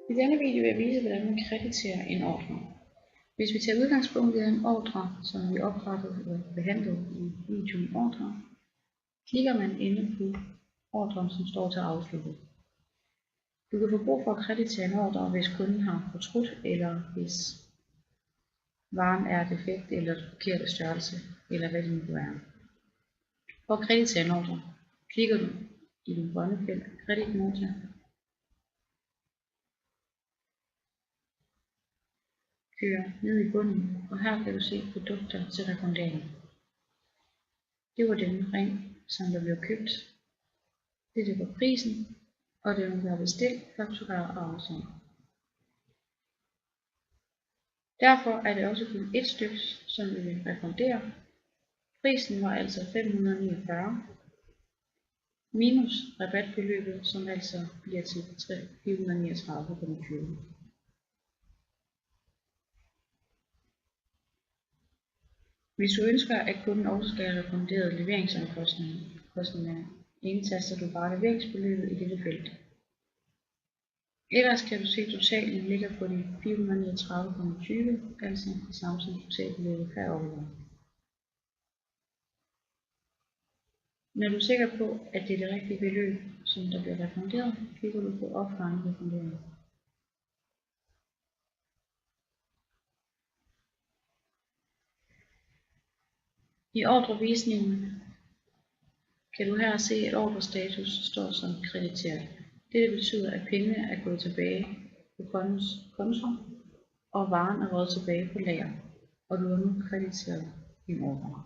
I denne video vil jeg vise, hvordan man krediterer en ordre. Hvis vi tager udgangspunkt i en ordre, som vi oprettede og behandlede i videoen ordre, klikker man inde på ordren, som står til afsluttet. Du kan få brug for at kreditere en ordre, hvis kunden har fortrudt, eller hvis varen er defekt eller forkert størrelse, eller hvad det nu kan være. For at kreditere en ordre, klikker du i den grønne felt kreditnota, kører ned i bunden, og her kan du se produkter til refundering. Det var den ring, som der blev købt. Det var prisen, og den var bestilt, faktureret og afsendt. Derfor er det også kun et stykke, som vi vil refundere. Prisen var altså 549 minus rabatbeløbet, som altså bliver til 439,20. Hvis du ønsker, at kunden også skal have refunderet leveringsomkostninger, indtaster du bare leveringsbeløbet i dette felt. Ellers kan du se, at totalen ligger på de 439,20, altså det samme som totalbeløbet herovre. Når du er sikker på, at det er det rigtige beløb, som der bliver refunderet, klikker du på offline refundering. I ordrevisningen kan du her se, at ordrestatus står som krediteret. Dette betyder, at pengene er gået tilbage på kundens konto, og varen er røget tilbage på lager, og du har nu krediteret din ordre.